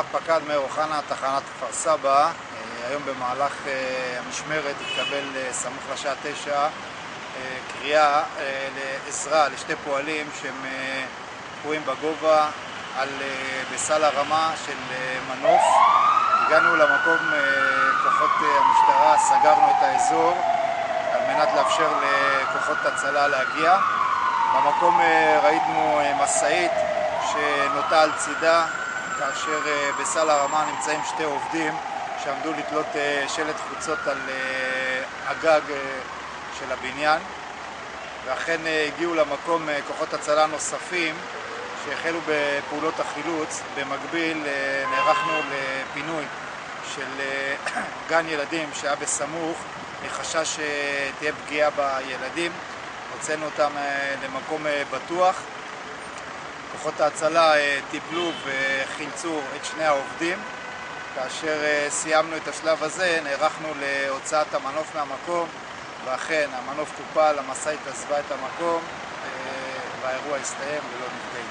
רב פקד מאיר אוחנה, תחנת כפר סבא. היום במהלך המשמרת התקבל סמוך לשעה 9 קריאה לעזרה לשתי פועלים שהם תקועים בגובה בסל הרמה של מנוף. הגענו למקום, כוחות המשטרה, סגרנו את האזור על מנת לאפשר לכוחות הצלה להגיע. במקום ראינו משאית שנוטה על צידה, כאשר בסל הרמה נמצאים שתי עובדים שעמדו לתלות שלט חוצות על הגג של הבניין, ואכן הגיעו למקום כוחות הצלה נוספים שהחלו בפעולות החילוץ. במקביל נערכנו לפינוי של גן ילדים שהיה בסמוך מחשש שתהיה פגיעה בילדים. הוצאנו אותם למקום בטוח. כוחות ההצלה טיפלו וחילצו את שני העובדים. כאשר סיימנו את השלב הזה נערכנו להוצאת המנוף מהמקום, ואכן המנוף טופל, המשאית עזבה את המקום והאירוע הסתיים ללא נפגעים.